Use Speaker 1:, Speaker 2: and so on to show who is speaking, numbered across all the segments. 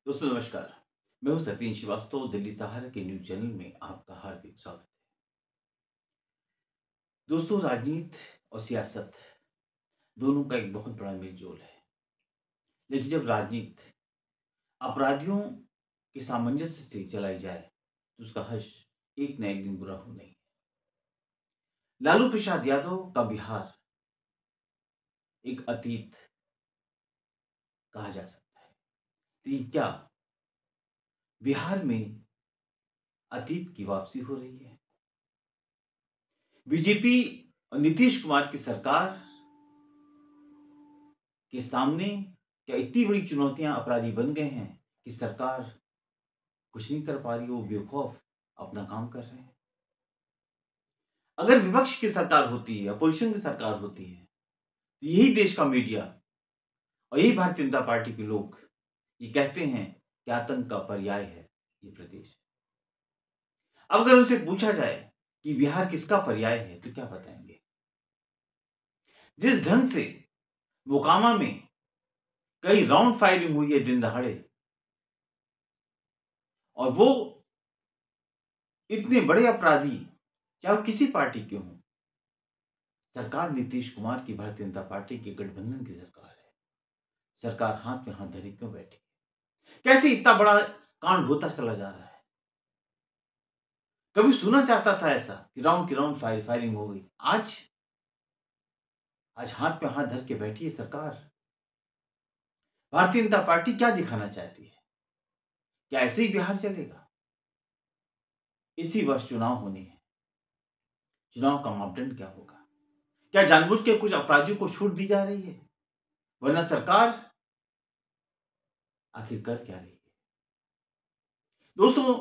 Speaker 1: दोस्तों नमस्कार। मैं हूं सतीश श्रीवास्तव। दिल्ली सहारा के न्यूज चैनल में आपका हार्दिक स्वागत है। दोस्तों, राजनीति और सियासत दोनों का एक बहुत बड़ा मेलजोल है। लेकिन जब राजनीति अपराधियों के सामंजस्य से चलाई जाए तो उसका हश्र एक न एक दिन बुरा होना ही है। लालू प्रसाद यादव का बिहार एक अतीत कहा जा सकता है। लेकिन क्या बिहार में अतीत की वापसी हो रही है? बीजेपी और नीतीश कुमार की सरकार के सामने क्या इतनी बड़ी चुनौतियां अपराधी बन गए हैं कि सरकार कुछ नहीं कर पा रही, वो बेखौफ अपना काम कर रहे हैं। अगर विपक्ष की सरकार होती है, अपोजिशन की सरकार होती है, तो यही देश का मीडिया और यही भारतीय जनता पार्टी के लोग ये कहते हैं कि आतंक का पर्याय है ये प्रदेश। अब अगर उनसे पूछा जाए कि बिहार किसका पर्याय है तो क्या बताएंगे? जिस ढंग से मोकामा में कई राउंड फायरिंग हुई है दिन दहाड़े, और वो इतने बड़े अपराधी चाहे वो किसी पार्टी के हों, सरकार नीतीश कुमार की भारतीय जनता पार्टी की गठबंधन की सरकार है। सरकार हाथ में हाथ धरे क्यों बैठी? कैसे इतना बड़ा कांड होता चला जा रहा है? कभी सुना चाहता था ऐसा कि राउंड की राउंड फायरिंग हो गई? आज आज हाथ में हाथ धर के बैठी है सरकार। भारतीय जनता पार्टी क्या दिखाना चाहती है? क्या ऐसे ही बिहार चलेगा? इसी वर्ष चुनाव होने हैं। चुनाव का मापदंड क्या होगा? क्या जानबूझ के कुछ अपराधियों को छूट दी जा रही है? वरना सरकार आखिर कर क्या रही है? दोस्तों,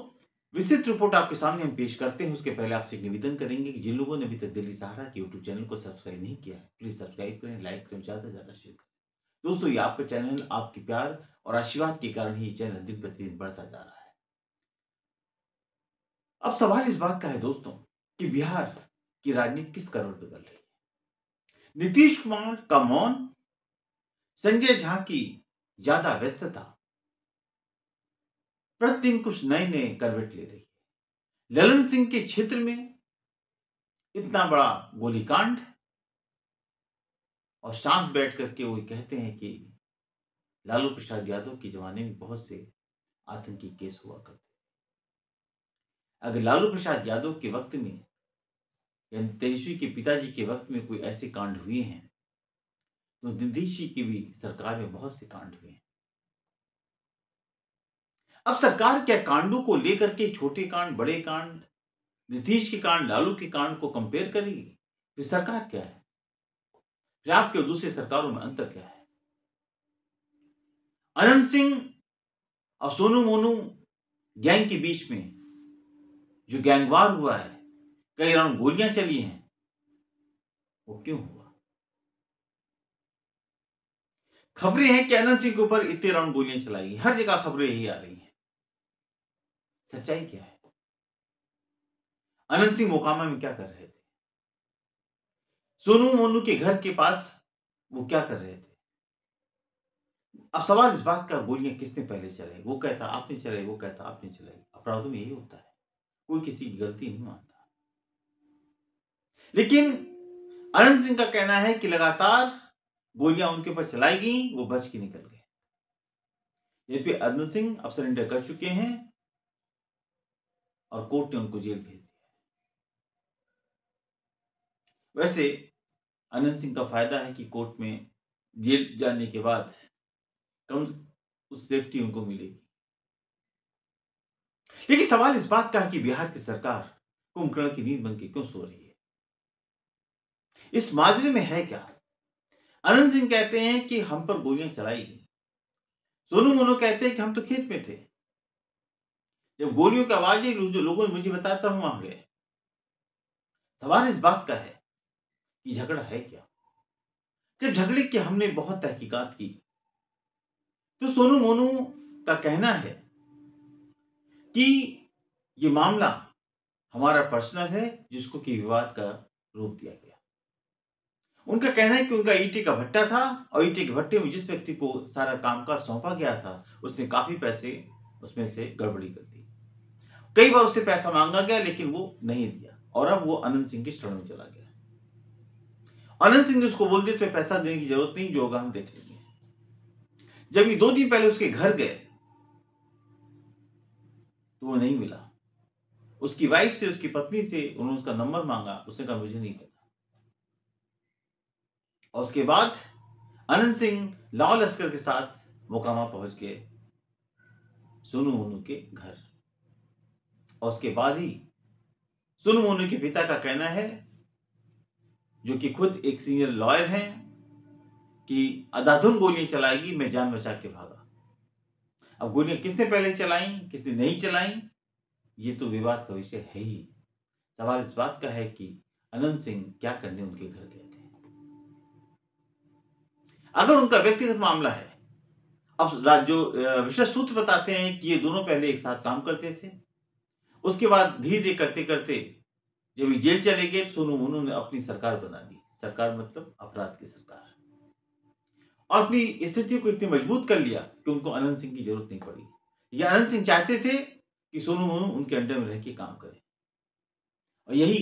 Speaker 1: विस्तृत रिपोर्ट आपके सामने हम पेश करते हैं। उसके पहले आपसे एक निवेदन करेंगे कि जिन लोगों ने अभी तक दिल्ली सहारा के यूट्यूब चैनल को सब्सक्राइब नहीं किया है, प्लीज सब्सक्राइब करें, लाइक करें, ज्यादा से ज्यादा शेयर करें। दोस्तों, ये आपका चैनल आपके प्यार और आशीर्वाद के कारण ही ये चैनल दिन प्रतिदिन बढ़ता जा रहा है। अब सवाल इस बात का है दोस्तों कि बिहार की राजनीति किस करोड़ बदल रही है? नीतीश कुमार का मौन, संजय झा की ज्यादा व्यस्तता प्रतिदिन कुछ नए नए करवट ले रही है। ललन सिंह के क्षेत्र में इतना बड़ा गोलीकांड, और शांत बैठ करके वो कहते हैं कि लालू प्रसाद यादव के जमाने में बहुत से आतंकी केस हुआ करते। अगर लालू प्रसाद यादव के वक्त में या तेजस्वी के पिताजी के वक्त में कोई ऐसे कांड हुए हैं तो नीतीश जी की भी सरकार में बहुत से कांड हुए हैं। अब सरकार क्या कांडों को लेकर के छोटे कांड, बड़े कांड, नीतीश के कांड, लालू के कांड को कंपेयर करेगी? फिर सरकार क्या है? फिर आपके और दूसरे सरकारों में अंतर क्या है? अनंत सिंह और सोनू मोनू गैंग के बीच में जो गैंगवार हुआ है, कई राउंड गोलियां चली हैं, वो क्यों हुआ? खबरें हैं कि अनंत सिंह के ऊपर इतने राउंड गोलियां चलाई गई। हर जगह खबरें यही आ रही हैं। सच्चाई क्या है? अनंत सिंह मोकामा में क्या कर रहे थे? सोनू मोनू के घर के पास वो क्या कर रहे थे? अब सवाल इस बात का, गोलियां किसने पहले चलाई? वो कहता आपने चलाई, वो कहता आपने चलाई। अपराधों में यही होता है, कोई किसी की गलती नहीं मानता। लेकिन अनंत सिंह का कहना है कि लगातार गोलियां उनके ऊपर चलाई गई, वो बच के निकल गए। यद्यपि अनंत सिंह अब सरेंडर कर चुके हैं और कोर्ट ने उनको जेल भेज दिया। वैसे अनंत सिंह का फायदा है कि कोर्ट में जेल जाने के बाद कम उस सेफ्टी उनको मिलेगी। लेकिन सवाल इस बात का है कि बिहार की सरकार कुंभकर्ण की नींद बन के क्यों सो रही है? इस माजरे में है क्या? अनंत सिंह कहते हैं कि हम पर गोलियां चलाई गई। सोनू मोनू कहते हैं कि हम तो खेत में थे, जब गोलियों की आवाजें जो लोगों ने मुझे बताया था, हम वहां गए। सवाल इस बात का है कि झगड़ा है क्या? जब झगड़े की हमने बहुत तहकीकात की तो सोनू मोनू का कहना है कि ये मामला हमारा पर्सनल है, जिसको कि विवाद का रूप दिया गया। उनका कहना है कि उनका ईंटे का भट्टा था और ईंटे के भट्टे में जिस व्यक्ति को सारा कामकाज सौंपा गया था उसने काफी पैसे उसमें से गड़बड़ी कर दी। कई बार उससे पैसा मांगा गया लेकिन वो नहीं दिया और अब वो अनंत सिंह के शरण में चला गया। अनंत सिंह ने उसको बोल दिया तुम्हें पैसा देने की जरूरत नहीं, जो होगा हम देख लेंगे। जब ये 2 दिन पहले उसके घर गए तो वो नहीं मिला। उसकी वाइफ से, उसकी पत्नी से उन्होंने उसका नंबर मांगा, उसने कहा मुझे नहीं पता। और उसके बाद अनंत सिंह लाव लश्कर के साथ मोकामा पहुंच गए सोनू मोनू के घर। और उसके बाद ही सोनू मोनू के पिता का कहना है, जो कि खुद एक सीनियर लॉयर हैं, कि अंधाधुंध गोलियां चलाएगी, मैं जान बचा के भागा। अब गोलियां किसने पहले चलाई, किसने नहीं चलाई, ये तो विवाद का विषय है ही। सवाल इस बात का है कि अनंत सिंह क्या करने उनके घर गए थे। अगर उनका व्यक्तिगत मामला है, अब जो विशेष सूत्र बताते हैं कि ये दोनों पहले एक साथ काम करते थे। उसके बाद धीरे धीरे करते करते जब ये जेल चले गए, सोनू मोनू ने अपनी सरकार बना ली। सरकार मतलब अपराध की सरकार, और अपनी स्थिति को इतनी मजबूत कर लिया कि उनको अनंत सिंह की जरूरत नहीं पड़ी। ये अनंत सिंह चाहते थे कि सोनू मोनू उनके अंडर में रह के काम करे, और यही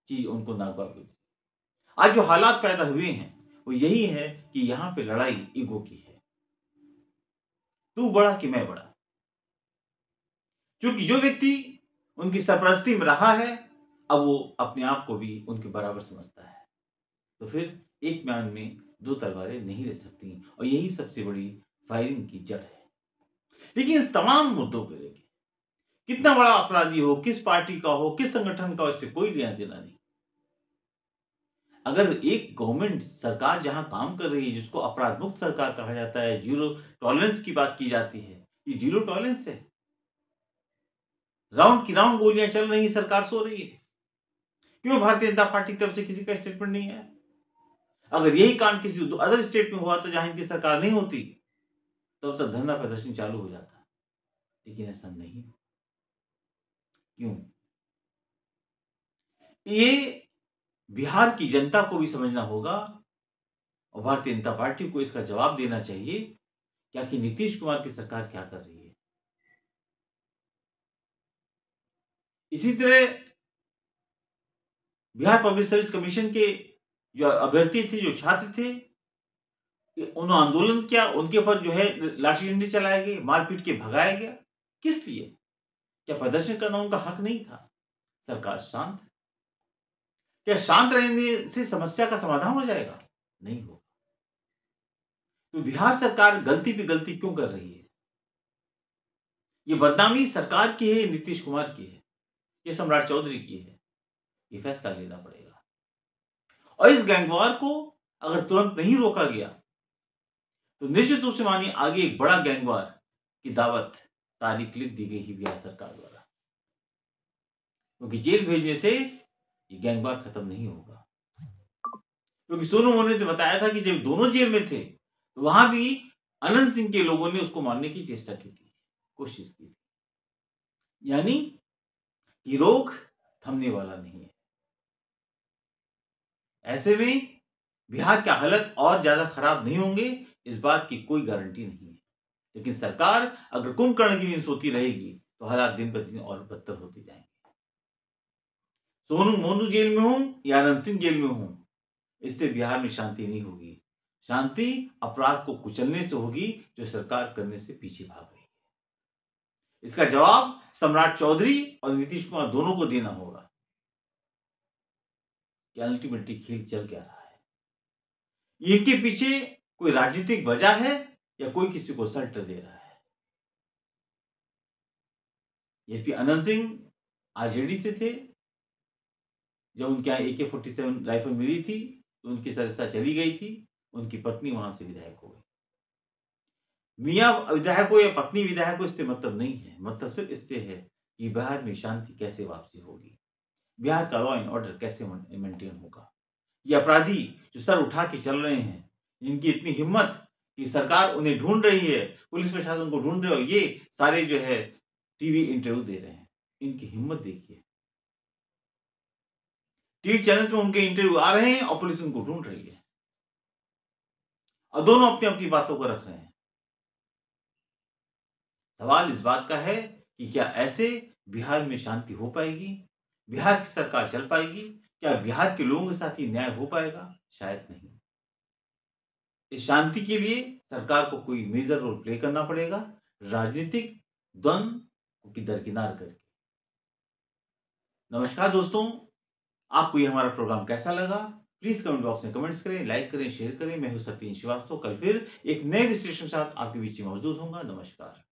Speaker 1: चीज उनको नागवार हुई थी। आज जो हालात पैदा हुए हैं वो यही है कि यहां पे लड़ाई ईगो की है, तू बड़ा कि मैं बड़ा। क्योंकि जो व्यक्ति उनकी सरपरस्ती में रहा है, अब वो अपने आप को भी उनके बराबर समझता है। तो फिर एक म्यान में 2 तलवारें नहीं रह सकती, और यही सबसे बड़ी फायरिंग की जड़ है। लेकिन इस तमाम मुद्दों को लेकर कितना बड़ा अपराधी हो, किस पार्टी का हो, किस संगठन का हो, इससे कोई लेना देना नहीं। अगर एक गवर्नमेंट सरकार जहां काम कर रही है, जिसको अपराध मुक्त सरकार कहा जाता है, जीरो टॉलरेंस की बात की जाती है, ये जीरो टॉलरेंस है। राउंड की राउंड गोलियां चल रही, सरकार सो रही है। क्यों भारतीय जनता पार्टी की तरफ से किसी का स्टेटमेंट नहीं आया? अगर यही कांड किसी अदर स्टेट में हुआ था जहां इनकी सरकार नहीं होती, तब तक धरना प्रदर्शन चालू हो जाता। लेकिन ऐसा नहीं। क्यों? ये बिहार की जनता को भी समझना होगा, और भारतीय जनता पार्टी को इसका जवाब देना चाहिए क्या कि नीतीश कुमार की सरकार क्या कर रही है। इसी तरह बिहार पब्लिक सर्विस कमीशन के जो अभ्यर्थी थे, जो छात्र थे, उन्होंने आंदोलन किया, उनके ऊपर जो है लाठी डंडे चलाए गए, मारपीट के भगाया गया। किस लिए? क्या प्रदर्शन करना उनका हक नहीं था? सरकार शांत। क्या शांत रहने से समस्या का समाधान हो जाएगा? नहीं होगा। तो बिहार सरकार गलती पे गलती क्यों कर रही है? ये बदनामी सरकार की है, नीतीश कुमार की है, ये सम्राट चौधरी की है? ये फैसला लेना पड़ेगा। और इस गैंगवार को अगर तुरंत नहीं रोका गया तो निश्चित रूप से मानिए आगे एक बड़ा गैंगवार की दावत तारीख लिख दी गई ही बिहार सरकार द्वारा, क्योंकि जेल भेजने से ये गैंगवार खत्म नहीं होगा। क्योंकि सोनू मोनू ने बताया था कि जब दोनों जेल में थे तो वहां भी अनंत सिंह के लोगों ने उसको मारने की चेष्टा की थी, कोशिश की थी। यानी ये रोग थमने वाला नहीं है। ऐसे में बिहार के हालत और ज्यादा खराब नहीं होंगे, इस बात की कोई गारंटी नहीं है। लेकिन सरकार अगर कुंभकर्ण की नींद सोती रहेगी तो हालात दिन प्रतिदिन और बदतर होते जाएंगे। सोनू मोनू जेल में हो या अनंत सिंह जेल में हो, इससे बिहार में शांति नहीं होगी। शांति अपराध को कुचलने से होगी, जो सरकार करने से पीछे भाग रही है। इसका जवाब सम्राट चौधरी और नीतीश कुमार दोनों को देना होगा कि अल्टीमेटली खेल चल क्या रहा है। इनके पीछे कोई राजनीतिक वजह है या कोई किसी को सल्ट दे रहा है? यद्यपि अनंत सिंह आरजेडी से थे, जब उनके यहाँ AK-47 राइफल मिली थी तो उनकी सदस्यता चली गई थी, उनकी पत्नी वहां से विधायक हो गई। मियाँ विधायक हो या पत्नी विधायक हो, इससे मतलब नहीं है। मतलब सिर्फ इससे है कि बिहार में शांति कैसे वापसी होगी, बिहार का लॉ एंड ऑर्डर कैसे मेंटेन होगा। ये अपराधी जो सर उठा के चल रहे हैं, इनकी इतनी हिम्मत कि सरकार उन्हें ढूंढ रही है, पुलिस प्रशासन को ढूंढ रहे हो, ये सारे जो है टीवी इंटरव्यू दे रहे हैं, इनकी हिम्मत देखिए। टीवी चैनल्स में उनके इंटरव्यू आ रहे हैं और पुलिस उनको ढूंढ रही है और दोनों अपनी अपनी बातों को रख रहे हैं। सवाल इस बात का है कि क्या ऐसे बिहार में शांति हो पाएगी? बिहार की सरकार चल पाएगी? क्या बिहार के लोगों के साथ ही न्याय हो पाएगा? शायद नहीं। इस शांति के लिए सरकार को कोई मेजर रोल प्ले करना पड़ेगा, राजनीतिक द्वंद्व को दरकिनार करके। नमस्कार दोस्तों, आपको ये हमारा प्रोग्राम कैसा लगा? प्लीज कमेंट बॉक्स में कमेंट्स करें, लाइक करें, शेयर करें। मैं हूं सत्येंद्र श्रीवास्तव। कल फिर एक नए विश्लेषण के साथ आपके बीच में मौजूद होऊंगा। नमस्कार।